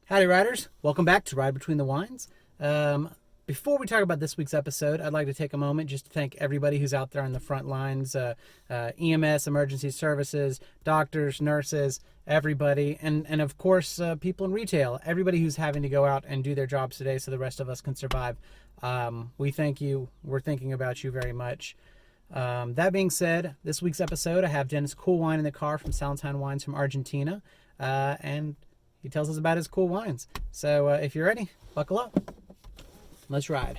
Howdy, riders. Welcome back to Ride Between the Wines. Before we talk about this week's episode, I'd like to take a moment just to thank everybody who's out there on the front lines, EMS, emergency services, doctors, nurses, everybody, and of course, people in retail, everybody who's having to go out and do their jobs today so the rest of us can survive. We thank you. We're thinking about you very much. That being said, this week's episode, I have Dennis Koelwijn in the car from Salentein Wines from Argentina, and he tells us about his cool wines. So if you're ready, buckle up. Let's ride.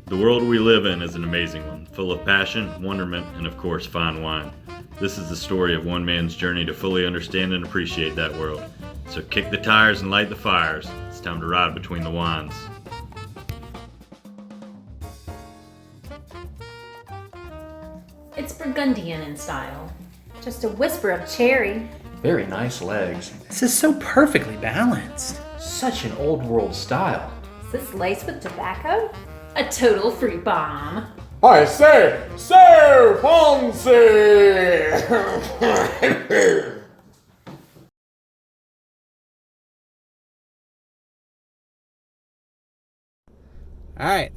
The world we live in is an amazing one, full of passion, wonderment, and of course, fine wine. This is the story of one man's journey to fully understand and appreciate that world. So kick the tires and light the fires. It's time to ride between the wines. It's Burgundian in style. Just a whisper of cherry. Very nice legs. This is so perfectly balanced. Such an old world style. Is this laced with tobacco? A total fruit bomb. I say, Sir Ponce! All right,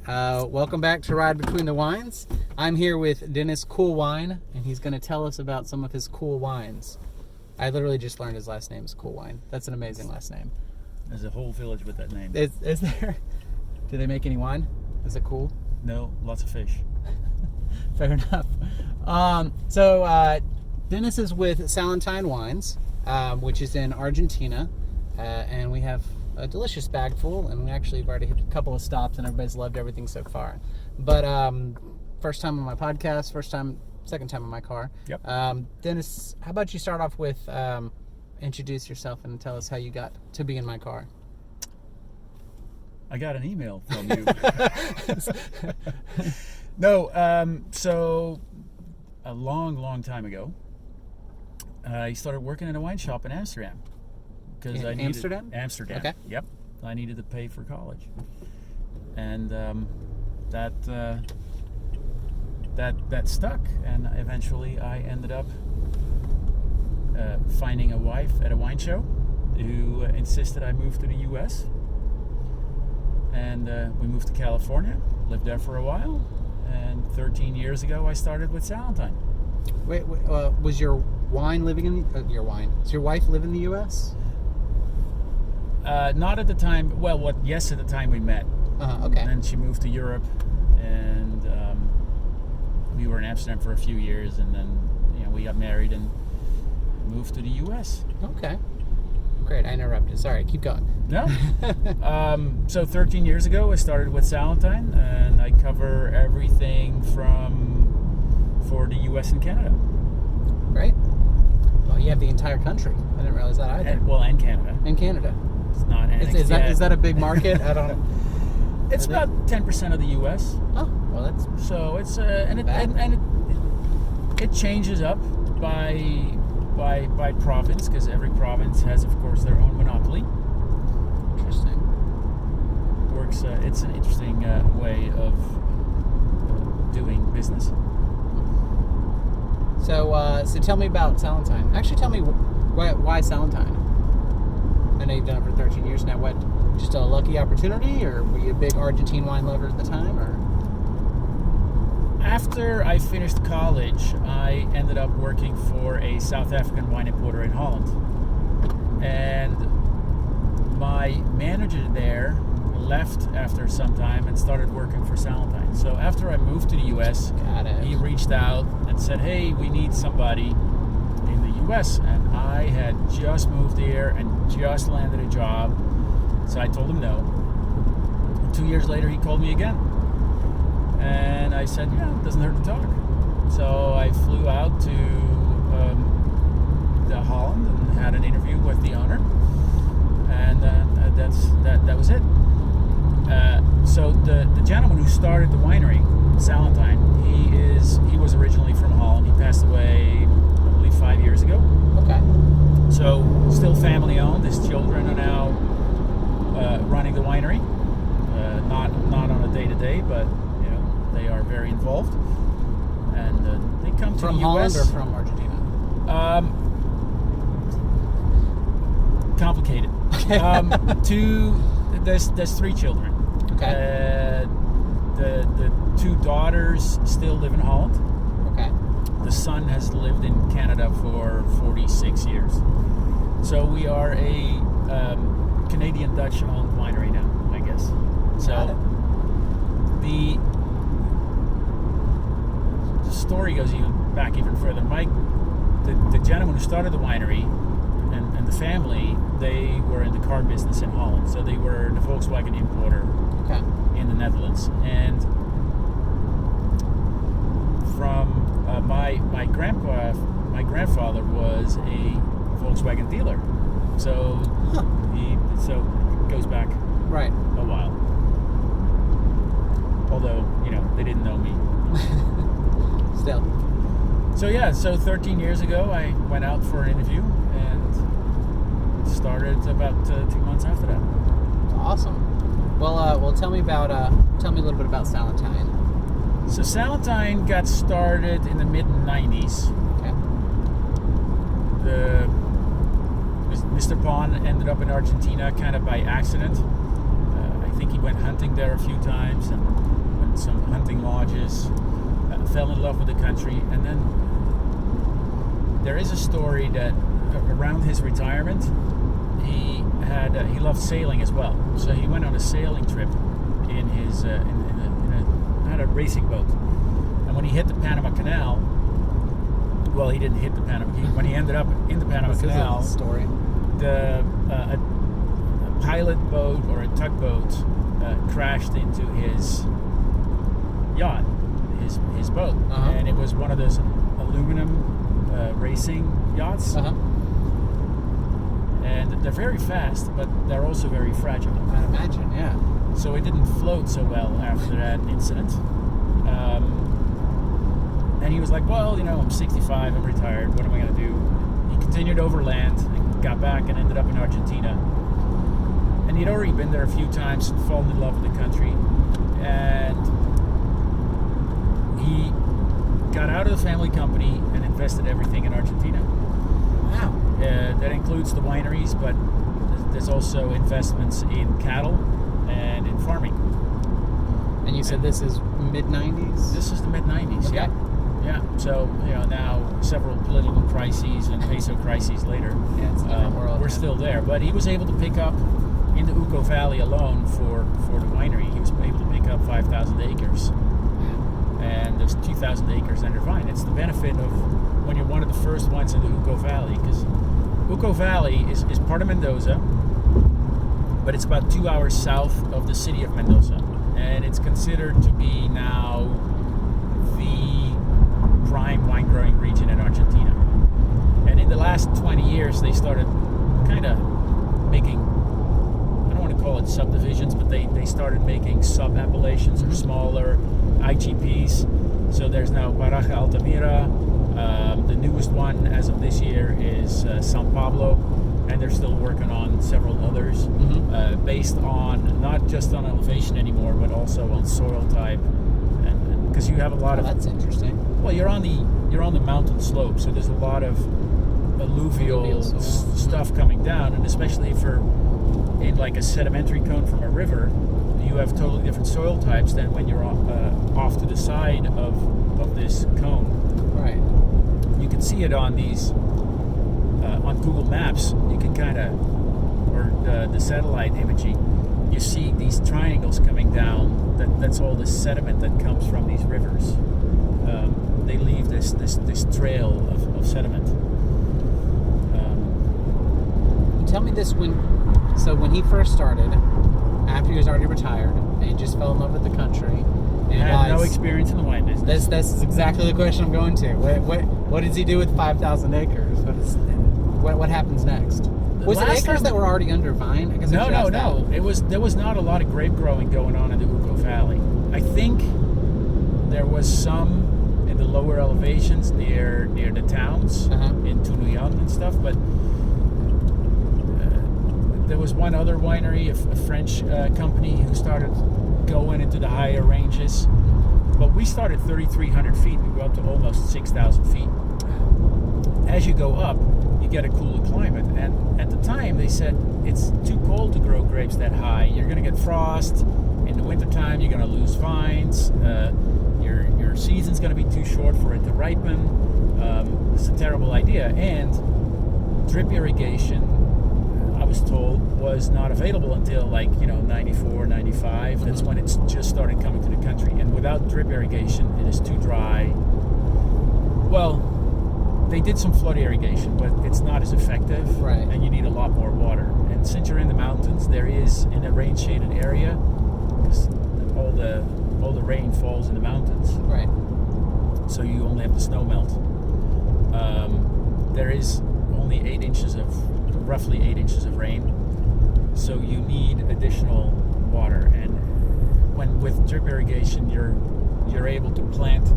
welcome back to Ride Between the Wines. I'm here with Dennis Koelwijn, and he's going to tell us about some of his cool wines. I literally just learned his last name is Koelwijn. That's an amazing last name. There's a whole village with that name. Is there? Do they make any wine? Is it cool? No, lots of fish. Fair enough. So Dennis is with Salentein Wines, which is in Argentina, and we have a delicious bag full, and we actually have already hit a couple of stops, and everybody's loved everything so far. But first time on my podcast, second time in my car. Yep. Dennis, how about you start off with introduce yourself and tell us how you got to be in my car. I got an email from you. No, so a long time ago, I started working in a wine shop in Amsterdam. In Amsterdam? Amsterdam. Okay. Yep. I needed to pay for college, and that stuck. And eventually, I ended up finding a wife at a wine show who insisted I move to the U.S. And we moved to California. Lived there for a while, and 13 years ago, I started with Salentein. Wait, was your wine living in does your wife live in the U.S.? Not at the time. Well, yes, at the time we met. Okay. And then she moved to Europe, and we were in Amsterdam for a few years, and then we got married and moved to the U.S. Okay. Great. I interrupted. Sorry. Keep going. No. So 13 years ago, I started with Salentein, and I cover everything for the U.S. and Canada. Great. Well, you have the entire country. I didn't realize that either. And Canada. In Canada. It's not annexed Is yet. that a big market? I don't. It's about 10% of the U.S. Oh, well, that's So it's it changes up by province, because every province has, of course, their own monopoly. interesting. Works. It's an interesting way of doing business. So tell me about Salentein. Actually, tell me why Salentein. I know you've done it for 13 years now. What, just a lucky opportunity, or were you a big Argentine wine lover at the time, or? After I finished college, I ended up working for a South African wine importer in Holland. And my manager there left after some time and started working for Salentein. So after I moved to the US, he reached out and said, hey, we need somebody in the US. And I had just moved here and just landed a job. So I told him no. 2 years later, he called me again. And I said, yeah, it doesn't hurt to talk. So I flew out to Holland and had an interview with the owner. And that was it. So the gentleman who started the winery, Salentein, he was originally from Holland. He passed away probably 5 years ago. Okay. So still family owned. His children are now running the winery. not on a day-to-day, but they are very involved, and they come to From the Holland U.S. or from Argentina? Complicated. There's 3 children. Okay. The 2 daughters still live in Holland. Okay. The son has lived in Canada for 46 years. So we are a Canadian-Dutch owned winery now, I guess. So the story goes back even further. The gentleman who started the winery and the family, they were in the car business in Holland. So they were the Volkswagen importer in the Netherlands. And from my grandfather was a Volkswagen dealer. So it goes back Right. a while. Although, they didn't know me. Still. So 13 years ago, I went out for an interview and started about 2 months after that. Awesome. Well, tell me a little bit about Salentein. So Salentein got started in the mid-90s. Okay. Mr. Pon ended up in Argentina kind of by accident. I think he went hunting there a few times and went to some hunting lodges. Fell in love with the country, and then there is a story that around his retirement he loved sailing as well. So he went on a sailing trip in his had a racing boat, and when he hit the Panama Canal, well, he didn't hit the Panama. When he ended up in the Panama Canal, story. a pilot boat or a tugboat crashed into his yacht. His boat, and it was one of those aluminum racing yachts, and they're very fast, but they're also very fragile. I imagine, yeah. So it didn't float so well after that incident, and he was like, well, I'm 65, I'm retired, what am I going to do? He continued overland and got back and ended up in Argentina, and he'd already been there a few times and fallen in love with the country, and he got out of the family company and invested everything in Argentina. Wow. That includes the wineries, but there's also investments in cattle and in farming. And you said this is mid-90s? This is the mid-90s, Okay. Yeah. So, now several political crises and peso crises later, Yeah, it's a different world. we're still there. But he was able to pick up, in the Uco Valley alone for the winery, he was able to pick up 5,000 acres. And there's 2,000 acres under vine. It's the benefit of when you're one of the first ones in the Uco Valley, because Uco Valley is part of Mendoza, but it's about 2 hours south of the city of Mendoza, and it's considered to be now the prime wine growing region in Argentina. And in the last 20 years, they started kind of making, I don't want to call it subdivisions, but they started making sub-appellations or smaller IGPs. So there's now Baraja Altamira. The newest one as of this year is San Pablo, and they're still working on several others based on not just on elevation anymore, but also on soil type. And because you have a lot of that's interesting. Well, you're on the mountain slope, so there's a lot of alluvial stuff coming down, and especially in like a sedimentary cone from a river, you have totally different soil types than when you're off to the side of this cone. Right. You can see it on these on Google Maps. You can kind of, or the satellite imaging, you see these triangles coming down. That's all the sediment that comes from these rivers. They leave this trail of sediment. Tell me this, when he first started, after he was already retired, and he just fell in love with the country, and had no experience in the wine business. That's exactly the question I'm going to. What does he do with 5,000 acres? What happens next? Was it acres that were already under vine? I guess No. There was not a lot of grape growing going on in the Uco Valley. I think there was some in the lower elevations near the towns in Tunuyan and stuff, but There was one other winery, a French company, who started going into the higher ranges. But we started 3,300 feet. We go up to almost 6,000 feet. As you go up, you get a cooler climate. And at the time, they said it's too cold to grow grapes that high. You're going to get frost. In the wintertime, you're going to lose vines. Your season's going to be too short for it to ripen. It's a terrible idea. And drip irrigation, I was told, was not available until 94, 95. That's when it's just started coming to the country. And without drip irrigation, it is too dry. Well, they did some flood irrigation, but it's not as effective. Right. And you need a lot more water. And since you're in the mountains, there is, in a rain-shaded area, because all the rain falls in the mountains. Right. So you only have the snow melt. There is only roughly 8 inches of rain. So you need additional water. And with drip irrigation, you're able to plant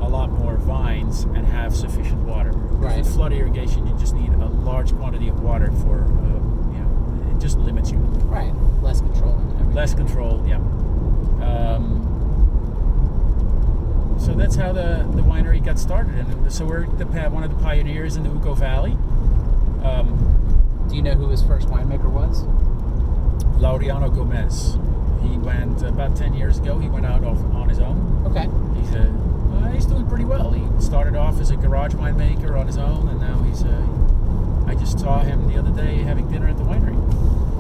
a lot more vines and have sufficient water. Right. With flood irrigation, you just need a large quantity of water for, it just limits you. Right. Less control. And everything. Less control, yeah. So that's how the winery got started. And so we're one of the pioneers in the Uco Valley. Do you know who his first winemaker was? Laureano Gomez. He went about 10 years ago. He went out on his own. Okay. He's doing pretty well. He started off as a garage winemaker on his own, and now I just saw him the other day having dinner at the winery.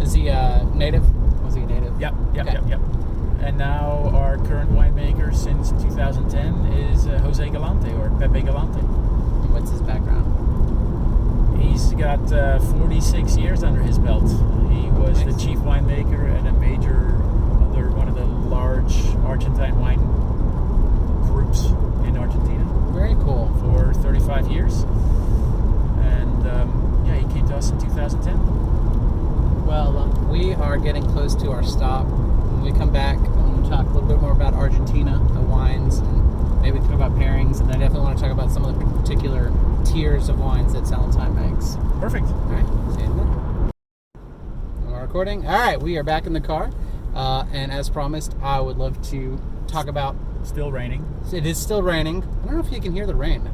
Is he native? Was he a native? Yep. Okay. And now our current winemaker since 2010 is Jose Galante, or Pepe Galante. And what's his background? He's got 46 years under his belt. He was Nice. the chief winemaker at one of the large Argentine wine groups in Argentina Very cool. for 35 years. And he came to us in 2010. Well, we are getting close to our stop. When we come back, I want to talk a little bit more about Argentina, the wines, and maybe talk about pairings. And I definitely want to talk about some of the particular tiers of wines that Salentein makes. Perfect. All right, see you in a minute. Am I recording? All right, we are back in the car. And as promised, I would love to talk about... Still raining. It is still raining. I don't know if you can hear the rain.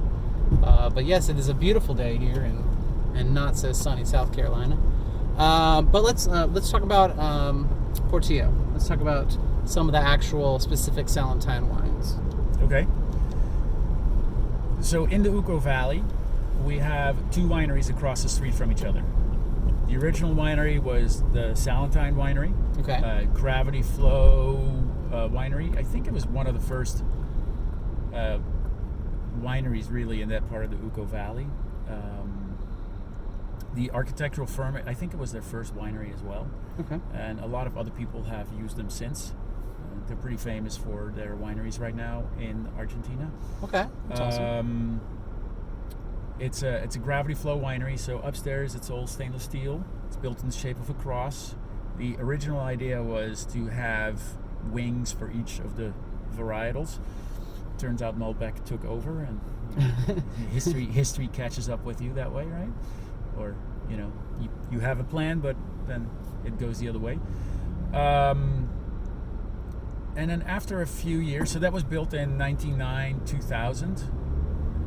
But yes, it is a beautiful day here in not so sunny South Carolina. But let's talk about Portillo. Let's talk about some of the actual specific Salentein wines. Okay. So in the Uco Valley, we have two wineries across the street from each other. The original winery was the Salentein Winery. Okay. Gravity Flow Winery. I think it was one of the first wineries really in that part of the Uco Valley. The architectural firm, I think it was their first winery as well. Okay. And a lot of other people have used them since. They're pretty famous for their wineries right now in Argentina. Okay. That's awesome. It's a gravity flow winery, so upstairs it's all stainless steel. It's built in the shape of a cross. The original idea was to have wings for each of the varietals. Turns out Malbec took over, and history catches up with you that way, right? Or you have a plan, but then it goes the other way. And then after a few years, so that was built in 1999, 2000.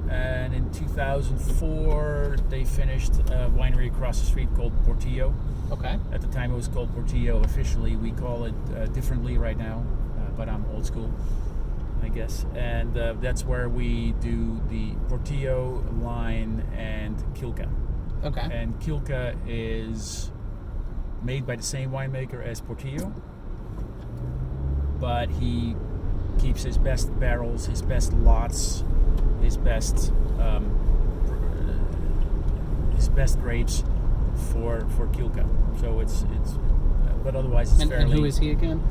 And in 2004, they finished a winery across the street called Portillo. Okay. At the time, it was called Portillo. Officially, we call it differently right now, but I'm old school, I guess. And that's where we do the Portillo line and Killka. Okay. And Killka is made by the same winemaker as Portillo, but he keeps his best barrels, his best lots, his best grapes for Killka. So it's but otherwise it's fairly. And who is he again?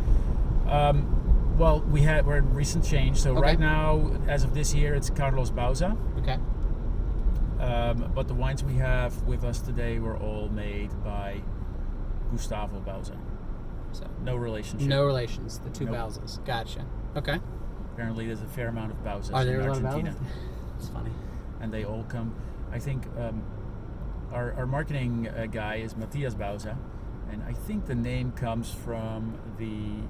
Well, we're in recent change. So Okay. right now, as of this year, it's Carlos Bauza. Okay. But the wines we have with us today were all made by Gustavo Bauza. So No relationship. no relations. The two Nope. Bauzas. Gotcha. Okay. Apparently, there's a fair amount of Bauzas Are there in a lot of Argentina. Bauzas? It's funny. And they all come. I think our marketing guy is Matthias Bauza, and I think the name comes from the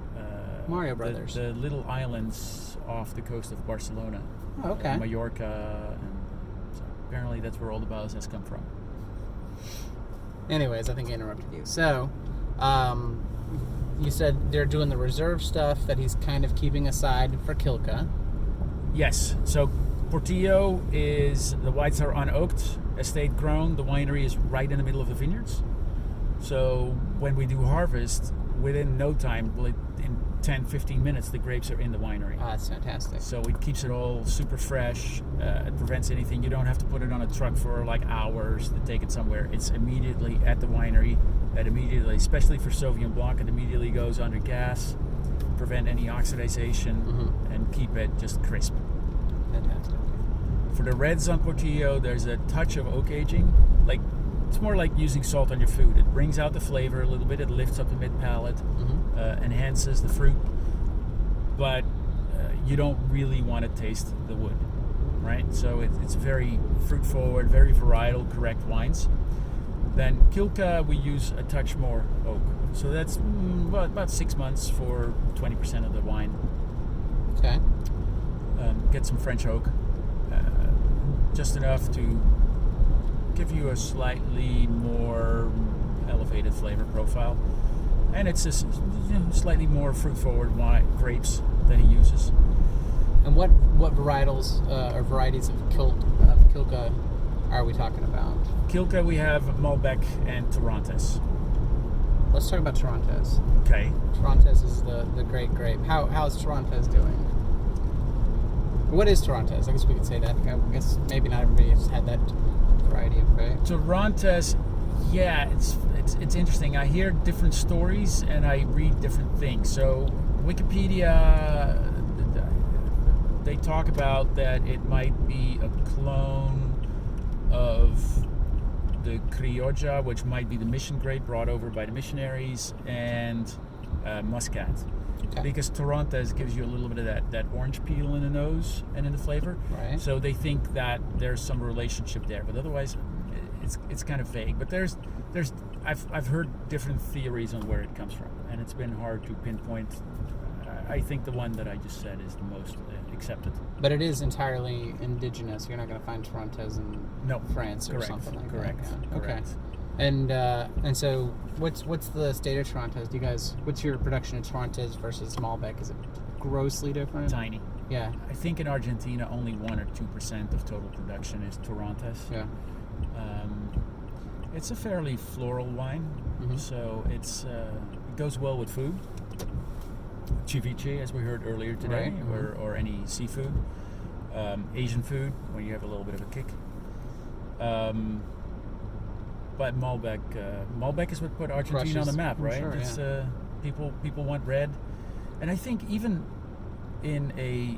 Mario Brothers. the little islands off the coast of Barcelona, Oh, okay. Mallorca, and so apparently that's where all the Bauzas come from. Anyways, I think I interrupted you. So, you said they're doing the reserve stuff that he's kind of keeping aside for Killka. Yes, so Portillo is, the whites are unoaked, estate grown. The winery is right in the middle of the vineyards. So when we do harvest, within no time, in 10, 15 minutes, the grapes are in the winery. Ah, that's fantastic. So it keeps it all super fresh. It prevents anything. You don't have to put it on a truck for like hours to take it somewhere. It's immediately at the winery. That immediately, especially for Sauvignon Blanc, it immediately goes under gas, prevent any oxidization, and keep it just crisp. Fantastic. For the reds on Portillo, there's a touch of oak aging. Like, it's more like using salt on your food. It brings out the flavor a little bit. It lifts up the mid palate, enhances the fruit, but you don't really want to taste the wood, right? So it's very fruit forward, very varietal, correct wines. Then Killka, we use a touch more oak. So that's about 6 months for 20% of the wine. Okay. Get some French oak, just enough to give you a slightly more elevated flavor profile, and it's just slightly more fruit-forward wine grapes that he uses. And what varietals or varieties of Killka are we talking about? Killka, we have Malbec and Torrontés. Let's talk about Torrontés. Okay. Torrontés is the great grape. How's Torrontés doing? What is Torrontés? I guess we could say that. I guess maybe not everybody has had that variety of grape. Torrontés, yeah, it's interesting. I hear different stories and I read different things. So Wikipedia, they talk about that it might be a clone of the Criolla, which might be the mission grape brought over by the missionaries, and Muscat. Okay. Because Torrontés gives you a little bit of that orange peel in the nose and in the flavor. Right. So they think that there's some relationship there, but otherwise it's kind of vague. But I've heard different theories on where it comes from, and it's been hard to pinpoint. I think the one that I just said is the most accepted. But it is entirely indigenous. You're not going to find Torrontés in France or something like that. Yeah. Correct. Okay. And so what's the state of Torrontés? What's your production of Torrontés versus Malbec? Is it grossly different? Tiny. Yeah. I think in Argentina only 1 or 2% of total production is Torrontés. Yeah. It's a fairly floral wine, so it goes well with food. Ceviche, as we heard earlier today, right. or any seafood, Asian food when you have a little bit of a kick. But Malbec is what put Argentina on the map, right? Sure, it's yeah. People want red, and I think even in a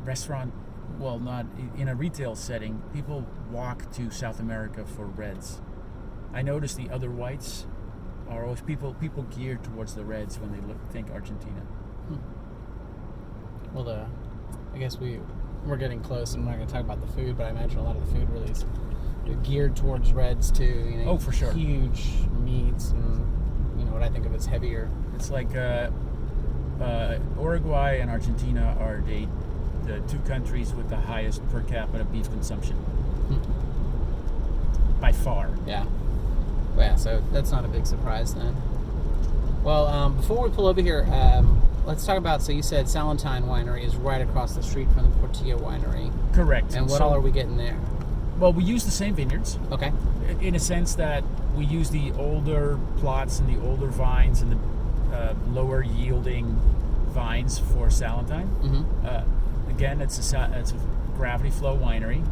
restaurant, well, not in a retail setting, people walk to South America for reds. I notice the other whites are always people geared towards the reds when they think Argentina. Well, I guess we're getting close. I'm not going to talk about the food, but I imagine a lot of the food really is geared towards reds too. Oh, for sure. Huge meats and what I think of as heavier. It's like Uruguay and Argentina are the two countries with the highest per capita beef consumption. By far. Yeah. Well, yeah, so that's not a big surprise then. Well, before we pull over here, let's talk about, so you said Salentein Winery is right across the street from the Portillo Winery. Correct. And what all are we getting there? Well, we use the same vineyards. Okay. In a sense that we use the older plots and the older vines and the lower yielding vines for Salentein. Again, it's a gravity flow winery,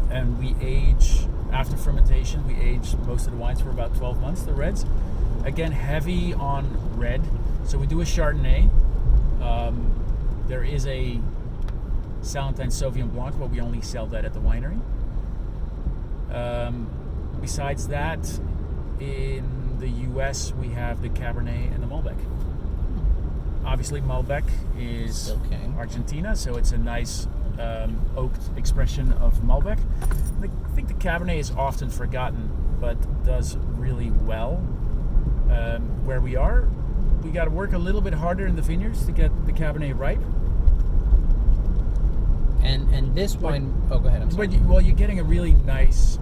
and we age, after fermentation, we age most of the wines for about 12 months, the reds. Again, heavy on red. So we do a Chardonnay. There is a Salentein Sauvignon Blanc, but we only sell that at the winery. Besides that, in the US, we have the Cabernet and the Malbec. Obviously, Malbec is Argentina, so it's a nice oaked expression of Malbec. I think the Cabernet is often forgotten, but does really well. Where we are, we got to work a little bit harder in the vineyards to get the Cabernet ripe. And this wine. Oh, go ahead. I'm sorry. But you're getting a really nice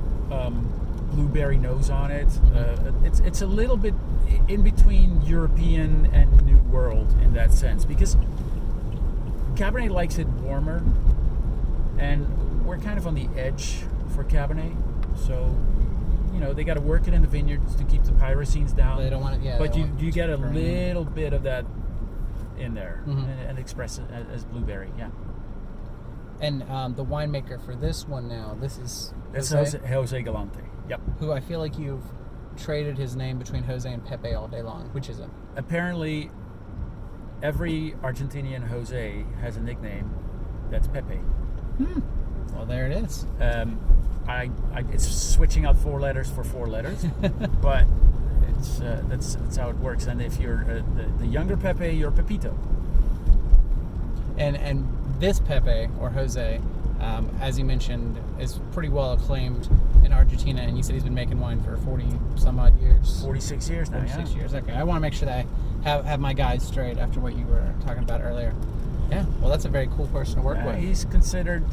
blueberry nose on it. It's a little bit in between European and New World in that sense, because Cabernet likes it warmer, and we're kind of on the edge for Cabernet. So, they got to work it in the vineyards to keep the pyracines down. They don't want it. Yeah. But you get a little bit of that in there, and express it as blueberry. Yeah. And the winemaker for this one now, this is Jose Galante. Yep. Who I feel like you've traded his name between Jose and Pepe all day long. Which is it? Apparently, every Argentinian Jose has a nickname that's Pepe. Well, there it is. It's switching out 4 letters for 4 letters, but that's how it works. And if you're the younger Pepe, you're Pepito. And this Pepe or Jose, as you mentioned, is pretty well acclaimed in Argentina. And you said he's been making wine for 40 some odd years. 46 years now. 46 years. Okay, I want to make sure that I have my guys straight after what you were talking about earlier. Yeah. Well, that's a very cool person to work with. He's considered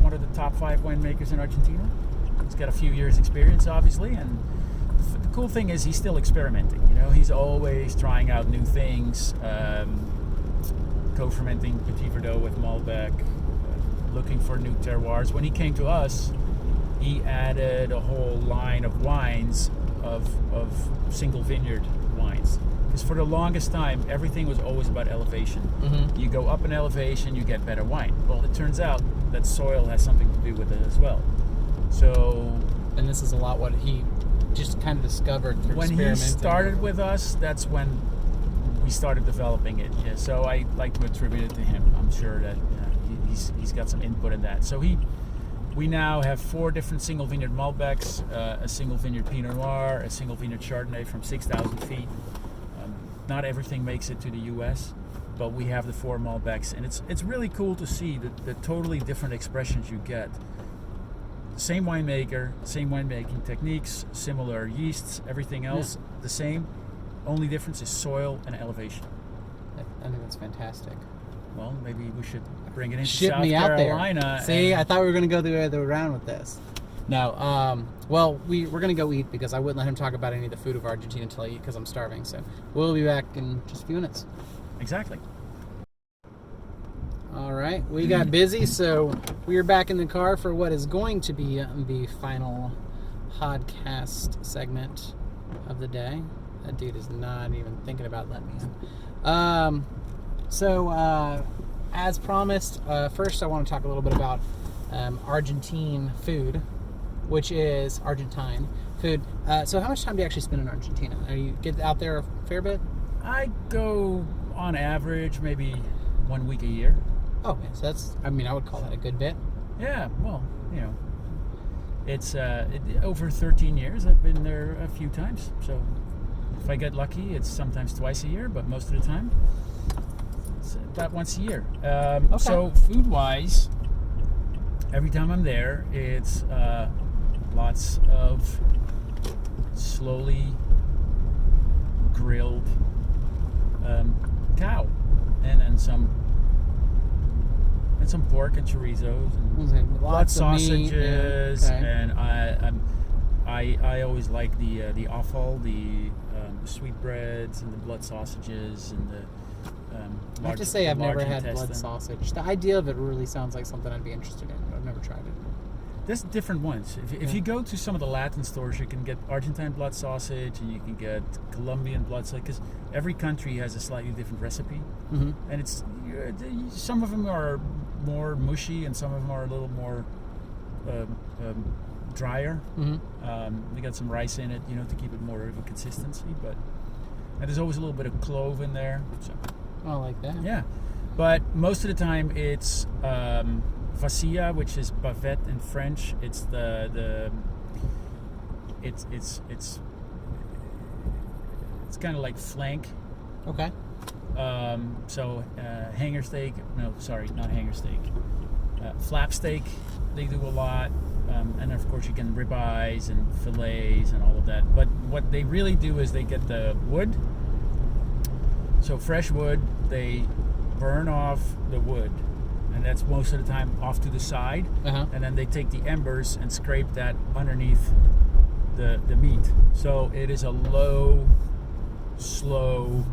one of the top 5 winemakers in Argentina. He's got a few years experience, obviously, and the cool thing is he's still experimenting. He's always trying out new things, co-fermenting Petit Verdot with Malbec, looking for new terroirs. When he came to us, he added a whole line of wines of single vineyard wines. Because for the longest time, everything was always about elevation. You go up in elevation, you get better wine. Well, it turns out that soil has something to do with it as well. So, and this is a lot what he just kind of discovered through when he started with us, that's when we started developing it. Yeah, so I like to attribute it to him. I'm sure that he's got some input in that. So we now have 4 different single vineyard Malbecs, a single vineyard Pinot Noir, a single vineyard Chardonnay from 6,000 feet. Not everything makes it to the U.S., but we have the 4 Malbecs, and it's really cool to see the totally different expressions you get. Same winemaker, same winemaking techniques, similar yeasts, everything else the same. Only difference is soil and elevation. I think that's fantastic. Well, maybe we should bring it into Ship South me out Carolina. there. See, I thought we were going to go the other way around with this. No, well, we're going to go eat because I wouldn't let him talk about any of the food of Argentina until I eat because I'm starving. So we'll be back in just a few minutes. Exactly. All right, we got busy, so we are back in the car for what is going to be the final podcast segment of the day. That dude is not even thinking about letting me in. As promised, first I want to talk a little bit about Argentine food, which is Argentine food. So how much time do you actually spend in Argentina? You get out there a fair bit? I go on average maybe 1 week a year. Oh, so that's, I would call that a good bit. Yeah, well, it's over 13 years. I've been there a few times. So if I get lucky, it's sometimes twice a year, but most of the time, it's about once a year. Okay. So food-wise, every time I'm there, it's lots of slowly grilled cow, and then some pork and chorizos and blood sausages, and I always like the offal, the sweetbreads and the blood sausages and the. I have to say I've never had intestine. blood sausage. The idea of it really sounds like something I'd be interested in, but I've never tried it. There's different ones. If you go to some of the Latin stores, you can get Argentine blood sausage and you can get Colombian blood sausage, because every country has a slightly different recipe. And it's some of them are more mushy and some of them are a little more drier. They got some rice in it, to keep it more of a consistency. And there's always a little bit of clove in there. So. Oh, like that. Yeah, but most of the time it's vacilla, which is bavette in French. It's it's kind of like flank. Okay. Hanger steak, no, sorry, not hanger steak. Flap steak, they do a lot. And of course you can ribeyes and fillets and all of that. But what they really do is they get the wood. So fresh wood, they burn off the wood. And that's most of the time off to the side. And then they take the embers and scrape that underneath the meat. So it is a low, slow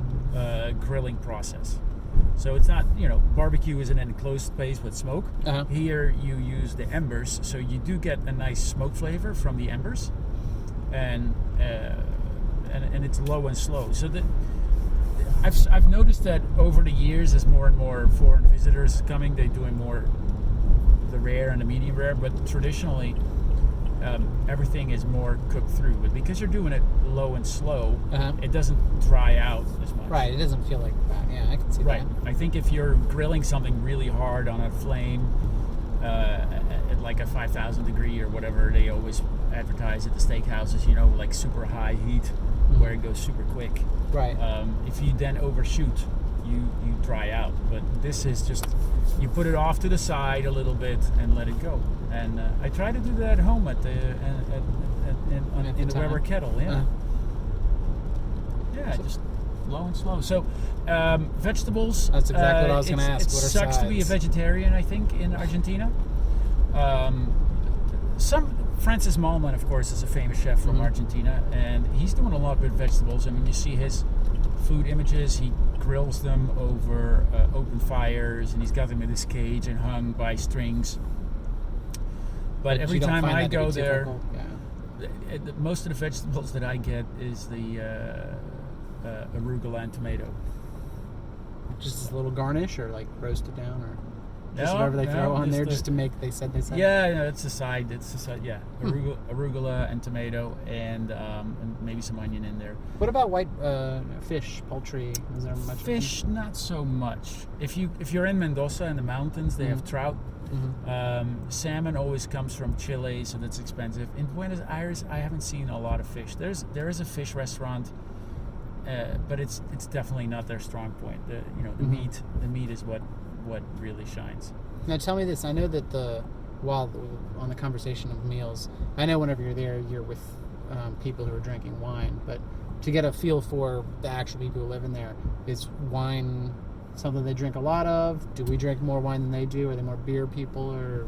grilling process. So it's not, barbecue is in an enclosed space with smoke. Here you use the embers, so you do get a nice smoke flavor from the embers, and it's low and slow. So I've noticed that over the years, as more and more foreign visitors coming, they're doing more the rare and the medium rare. But traditionally, everything is more cooked through. But because you're doing it low and slow, it doesn't dry out as much. Right, it doesn't feel like that. Yeah, I can see that. Right. I think if you're grilling something really hard on a flame, at like a 5,000 degree or whatever they always advertise at the steakhouses, like super high heat, where it goes super quick. Right. If you then overshoot, you dry out. But this is just, you put it off to the side a little bit and let it go. And I try to do that at home in the Weber kettle. Yeah. Yeah, just low and slow. So vegetables. That's exactly what I was going to ask. It what are sucks sides? to be a vegetarian, I think, in Argentina. Francis Malman, of course, is a famous chef from Argentina, and he's doing a lot with vegetables. I mean, you see his food images. He grills them over open fires, and he's got them in this cage and hung by strings. But every you don't time find I that to go be there, typical? most of the vegetables that I get is the arugula and tomato. Just as a little garnish, or like roasted down, or just No, whatever they no, throw on just there, the- just to make. They said. Yeah, no, it's a side. Yeah, arugula and tomato, and maybe some onion in there. What about white fish, poultry? Is there much Fish, not so much. If you're in Mendoza in the mountains, they have trout. Salmon always comes from Chile, so that's expensive. In Buenos Aires, I haven't seen a lot of fish. There is a fish restaurant, but it's definitely not their strong point. The meat is what really shines. Now tell me this. I know that while on the conversation of meals, I know whenever you're there, you're with people who are drinking wine, but to get a feel for the actual people who live in there, is wine something they drink a lot of? Do we drink more wine than they do? Are they more beer people? Or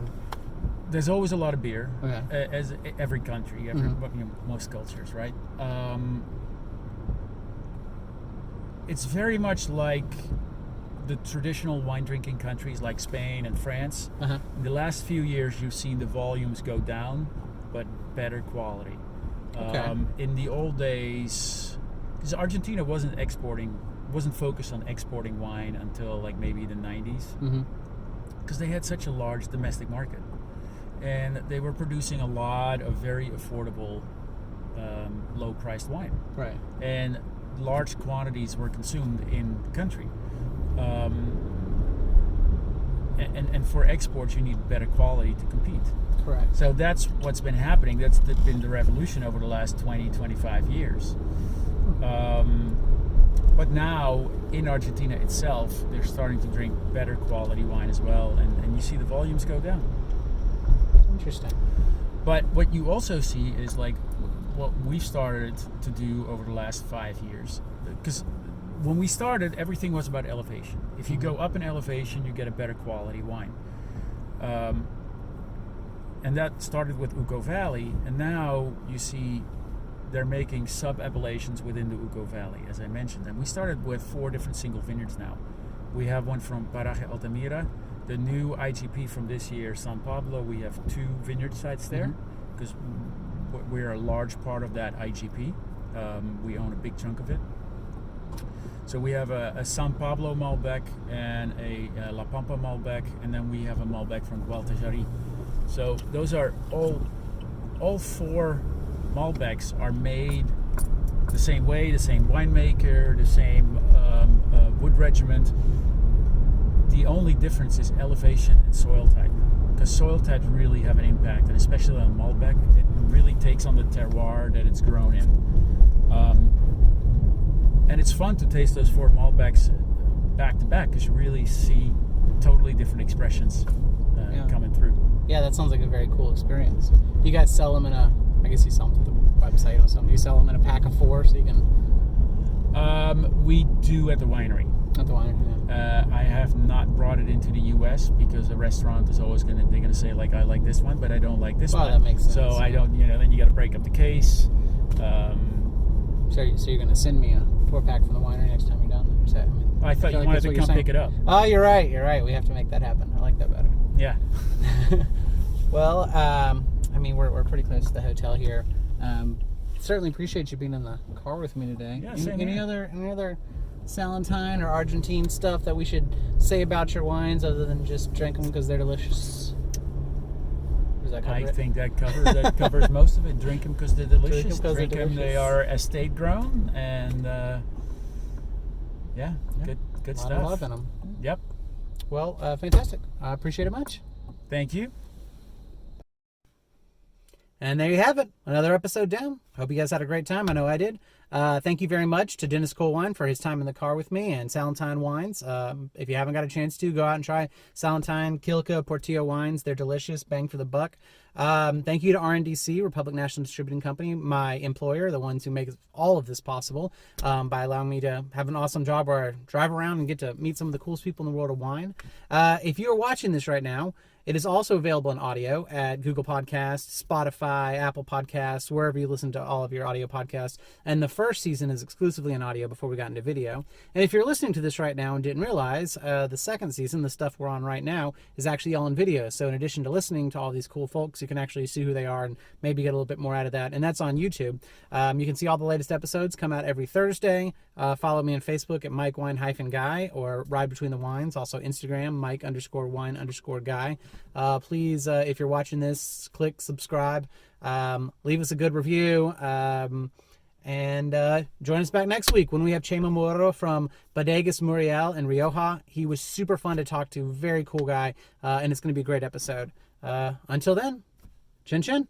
There's always a lot of beer, Okay. as every country, most cultures, right? It's very much like the traditional wine drinking countries like Spain and France. In the last few years, you've seen the volumes go down, but better quality. Okay. In the old days, because Argentina wasn't focused on exporting wine until like maybe the 90s, because they had such a large domestic market, and they were producing a lot of very affordable, low-priced wine. right? And large quantities were consumed in the country. And for exports, you need better quality to compete. Correct. So that's what's been happening. That's been the revolution over the last 20, 25 years. But now, in Argentina itself, they're starting to drink better quality wine as well, and you see the volumes go down. Interesting. But what you also see is like what we've started to do over the last 5 years. Because when we started, everything was about elevation. If you go up in elevation, you get a better quality wine. And that started with Uco Valley, and now you see they're making sub-appellations within the Uco Valley, as I mentioned. And we started with 4 different single vineyards now. We have one from Paraje Altamira, the new IGP from this year, San Pablo. We have 2 vineyard sites there, because we're a large part of that IGP. We own a big chunk of it. So we have a San Pablo Malbec and a La Pampa Malbec, and then we have a Malbec from Gualtajari. So those are all 4 Malbecs are made the same way, the same winemaker, the same wood regiment. The only difference is elevation and soil type, because soil types really have an impact, and especially on Malbec, it really takes on the terroir that it's grown in. And it's fun to taste those 4 Malbecs back to back because you really see totally different expressions coming through. Yeah, that sounds like a very cool experience. You guys sell them I guess you sell them through the website or something. You sell them in a pack of 4 so you can... We do at the winery. At the winery, yeah. I have not brought it into the U.S. because the restaurant is always they're gonna say like, I like this one, but I don't like this one. That makes sense. So I don't, then you got to break up the case. So you're going to send me a 4-pack from the winery next time you're down there? Is that, I thought you like wanted that's to what come you're pick it up. Oh, you're right. We have to make that happen. I like that better. Yeah. Well, we're pretty close to the hotel here. Certainly appreciate you being in the car with me today. Yeah, any other Salentein or Argentine stuff that we should say about your wines other than just drink them because they're delicious? I think that covers most of it. Drink them because they're delicious. Drink them, they are estate grown, and good stuff. A lot of love in them. Yep. Well, fantastic. I appreciate it much. Thank you. And there you have it. Another episode down. Hope you guys had a great time. I know I did. Thank you very much to Dennis Koelwijn for his time in the car with me and Salentein Wines. If you haven't got a chance to, go out and try Salentein, Killka, Portillo wines. They're delicious. Bang for the buck. Thank you to RNDC, Republic National Distributing Company, my employer, the ones who make all of this possible, by allowing me to have an awesome job where I drive around and get to meet some of the coolest people in the world of wine. If you're watching this right now, it is also available in audio at Google Podcasts, Spotify, Apple Podcasts, wherever you listen to all of your audio podcasts. And the first season is exclusively in audio before we got into video. And if you're listening to this right now and didn't realize, the second season, the stuff we're on right now, is actually all in video. So in addition to listening to all these cool folks, you can actually see who they are and maybe get a little bit more out of that. And that's on YouTube. You can see all the latest episodes come out every Thursday. Follow me on Facebook at MikeWine-Guy or Ride Between the Wines. Also Instagram, Mike_Wine_Guy. Please, if you're watching this, click subscribe, leave us a good review, and join us back next week when we have Chema Moro from Bodegas Muriel in Rioja. He was super fun to talk to, very cool guy, and it's going to be a great episode. Until then, chin chin.